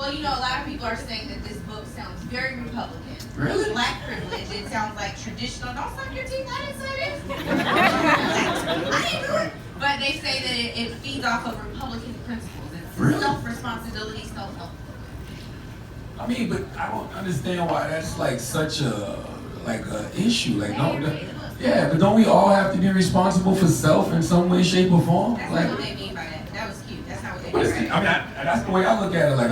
Well, you know, a lot of people are saying that this book sounds very Republican. Really? Black privilege. It sounds like traditional. Don't suck your teeth. I didn't say this. I didn't do it. But they say that it feeds off of Republican principles. It's Really? Self-responsibility, self-help. I mean, but I don't understand why that's like such a issue. Like, yeah, but don't we all have to be responsible for self in some way, shape, or form? That's Like, not what they mean by that. That was cute. That's not what they but mean it's, by that. I mean, that's the way I look at it. Like,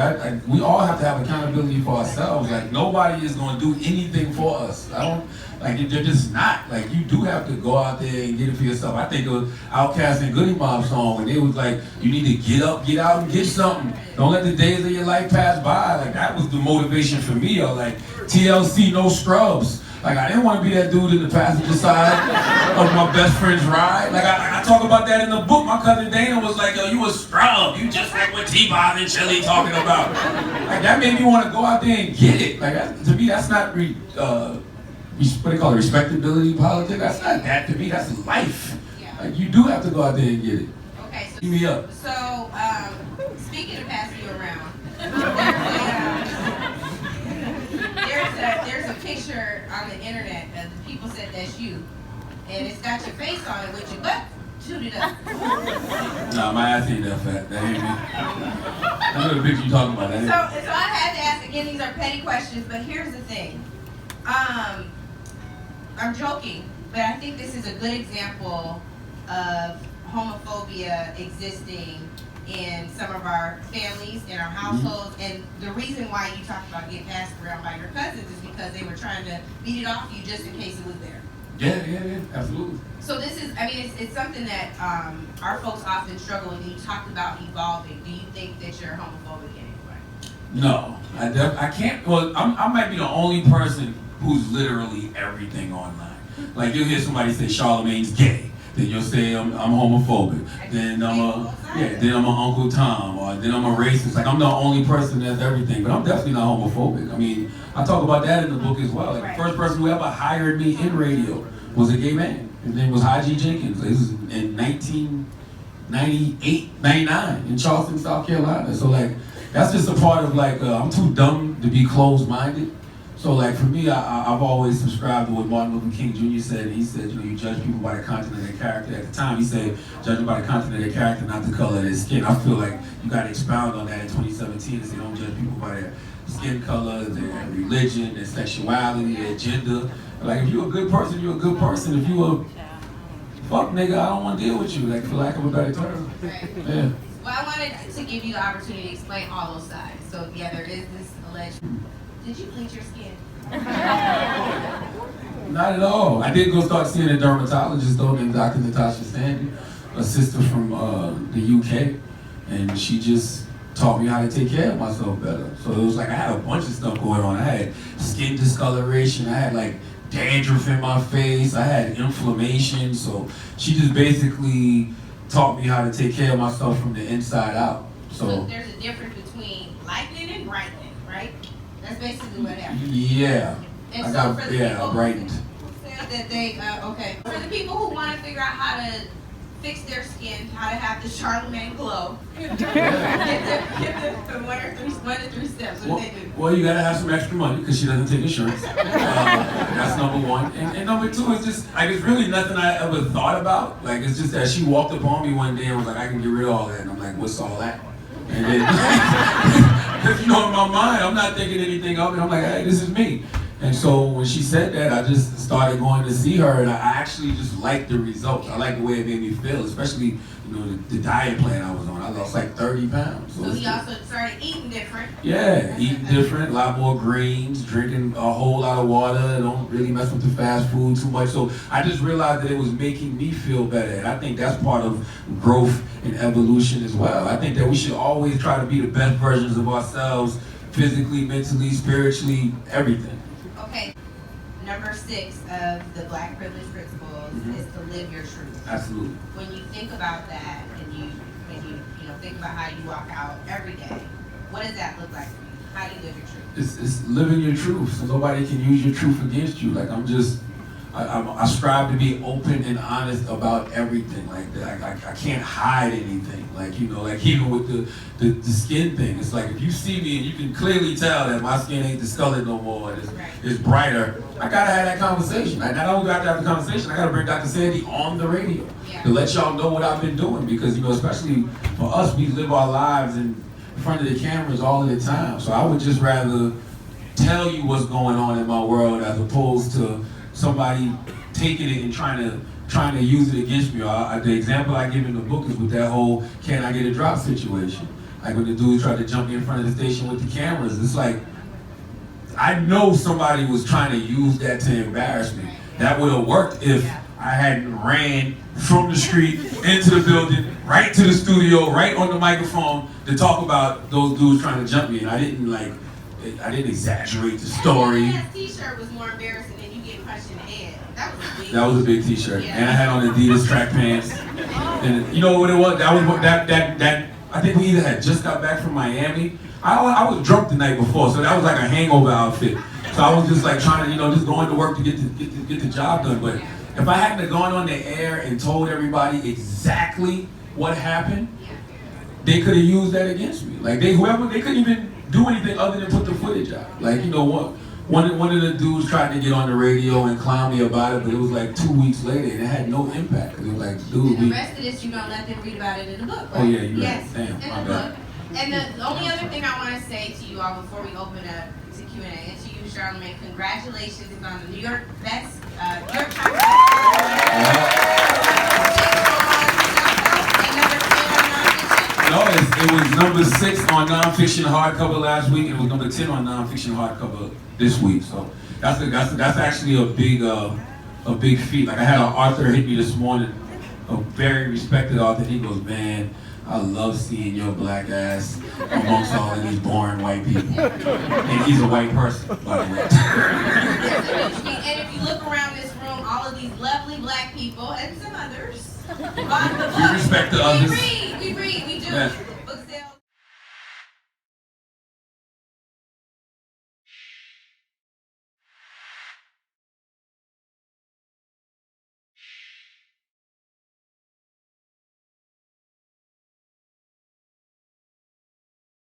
we all have to have accountability for ourselves. Like, nobody is going to do anything for us. They're just not. Like, you do have to go out there and get it for yourself. I think it was Outkast and Goody Mob song when they was like, you need to get up, get out, and get something. Don't let the days of your life pass by. Like, that was the motivation for me. Or like, TLC, no scrubs. Like, I didn't want to be that dude in the passenger side of my best friend's ride. Like, I talk about that in the book. My cousin Dana was like, yo, you a scrub. You just like what T-Bob and Chili talking about. Like, that made me want to go out there and get it. Like, to me, that's not, what they call it, respectability politics. That's not that to me. That's life. Yeah. Like, you do have to go out there and get it. Okay. So, Give me up. So, speaking of passing you around, there's a picture on the internet that the people said that's you, and it's got your face on it with your butt tooted up. Nah, my ass ain't that fat. That ain't me. I know the picture you talking about. That ain't So I had to ask again. These are petty questions, but here's the thing. I'm joking, but I think this is a good example of homophobia existing in some of our families, in our households, and the reason why you talked about getting passed around by your cousins is because they were trying to beat it off you just in case it was there. Yeah, absolutely. So this is, I mean, it's something that our folks often struggle with. And you talked about evolving. Do you think that you're homophobic in any way? No, I can't. Well, I might be the only person who's literally everything online. Like, you'll hear somebody say Charlamagne's gay, then you'll say I'm homophobic, then I'm an Uncle Tom, or then I'm a racist. Like, I'm the only person that's everything, but I'm definitely not homophobic. I mean, I talk about that in the book as well. Like, the first person who ever hired me in radio was a gay man. His name was Haji Jenkins. This was in 1998, 99 in Charleston, South Carolina. So, like, that's just a part of, like, I'm too dumb to be closed-minded. So, like, for me, I've always subscribed to what Martin Luther King Jr. said. He said, you know, you judge people by the content of their character. At the time, he said, judge them by the content of their character, not the color of their skin. I feel like you got to expound on that in 2017 and say, don't judge people by their skin color, their religion, their sexuality, their gender. Like, if you're a good person, you're a good person. If you a fuck nigga, I don't want to deal with you, like, for lack of a better term. Right. Yeah. Well, I wanted to give you the opportunity to explain all those sides. So, yeah, there is this alleged... Did you bleach your skin? Not at all. I did go start seeing a dermatologist though, named Dr. Natasha Stanley, a sister from the UK, and she just taught me how to take care of myself better. So it was like I had a bunch of stuff going on. I had skin discoloration, I had like dandruff in my face, I had inflammation. So she just basically taught me how to take care of myself from the inside out. So there's a difference between lightening and brightening, right? That's basically what happened. Yeah. And I so got, for the yeah, people brightened. who said that they, okay. For the people who want to figure out how to fix their skin, how to have the Charlamagne glow, get the one to three steps. What do they do? Well, you gotta have some extra money because she doesn't take insurance. That's number one. And number two is just, like, it's really nothing I ever thought about. Like, it's just that she walked up on me one day and was like, I can get rid of all that. And I'm like, what's all that? And then, because, you know, in my mind, I'm not thinking anything of it. I'm like, hey, this is me. And so when she said that, I just started going to see her, and I actually just liked the results. I liked the way it made me feel, especially, you know, the diet plan I was on. I lost like 30 pounds. So you also started eating different. Yeah, eating different, a lot more greens, drinking a whole lot of water, don't really mess with the fast food too much. So I just realized that it was making me feel better. And I think that's part of growth and evolution as well. I think that we should always try to be the best versions of ourselves, physically, mentally, spiritually, everything. Okay, number 6 of the Black Privilege Principles is to live your truth. Absolutely. When you think about that, and you think about how you walk out every day, what does that look like for you? How do you live your truth? It's living your truth, so nobody can use your truth against you. Like, I'm just I strive to be open and honest about everything. Like I can't hide anything. Like, you know, like even with the skin thing, it's like if you see me and you can clearly tell that my skin ain't discolored no more, and it's brighter, I gotta have that conversation. I not only got to have the conversation, I gotta bring Dr. Sandy on the radio to let y'all know what I've been doing, because, you know, especially for us, we live our lives in front of the cameras all of the time. So I would just rather tell you what's going on in my world as opposed to somebody taking it and trying to use it against me. The example I give in the book is with that whole "can I get a drop" situation. Like when the dude tried to jump me in front of the station with the cameras. It's like, I know somebody was trying to use that to embarrass me. That would have worked if I hadn't ran from the street into the building, right to the studio, right on the microphone to talk about those dudes trying to jump me. And I didn't exaggerate the story. That t-shirt was more embarrassing than you getting punched in the head. That was a big t-shirt. And I had on Adidas track pants. And you know what it was? That was that I think we either had just got back from Miami. I was drunk the night before, so that was like a hangover outfit. So I was just like trying to, you know, just going to work to get the job done. But if I hadn't gone on the air and told everybody exactly what happened, they could have used that against me. Like they couldn't even do anything other than put the footage out. Like, you know what? One of the dudes tried to get on the radio and clown me about it, but it was like 2 weeks later and it had no impact. It was like, dude, and the rest of this, you're going to let them read about it in the book, right? Oh yeah, you're yes, right. Damn, in the book. And the only other thing I want to say to you all before we open up to Q&A, and to you, Charlamagne, congratulations on the New York Times. No, it was number 6 on nonfiction hardcover last week, and it was number 10 on nonfiction hardcover this week. So that's actually a big feat. Like I had an author hit me this morning, a very respected author. He goes, "Man, I love seeing your black ass amongst all of these boring white people." And he's a white person, by the way. And if you look around this room, all of these lovely black people and some others bought the book. We respect the others. We read, we do. Yeah.